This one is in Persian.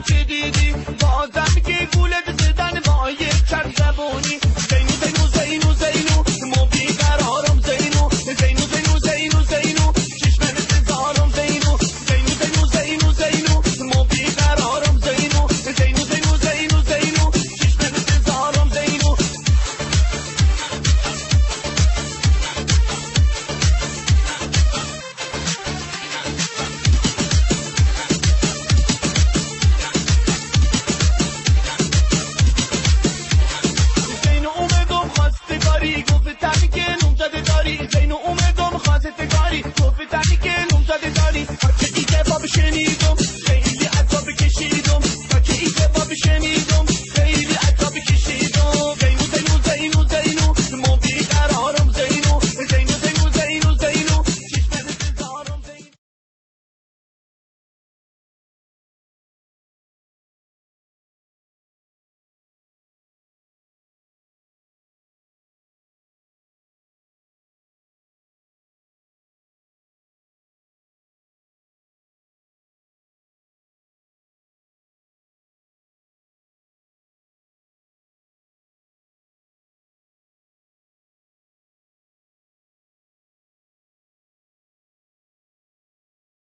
که دیدی بازم که گولت زدن با یک چند زبونی زینو زینو زینو زینو مو بیقرارم زینو زینو زینو زینو زینو چشمن انتظارم زینو زینو زینو زینو زینو مو بیقرارم زینو زینو زینو زینو زینو چشمن انتظارم زینو زینو اومدم خواستگاری گفتن که نمزده داری زینو اومدم خواستگاری گفتن که نمزده داری هرچه دیگه باب شنیدم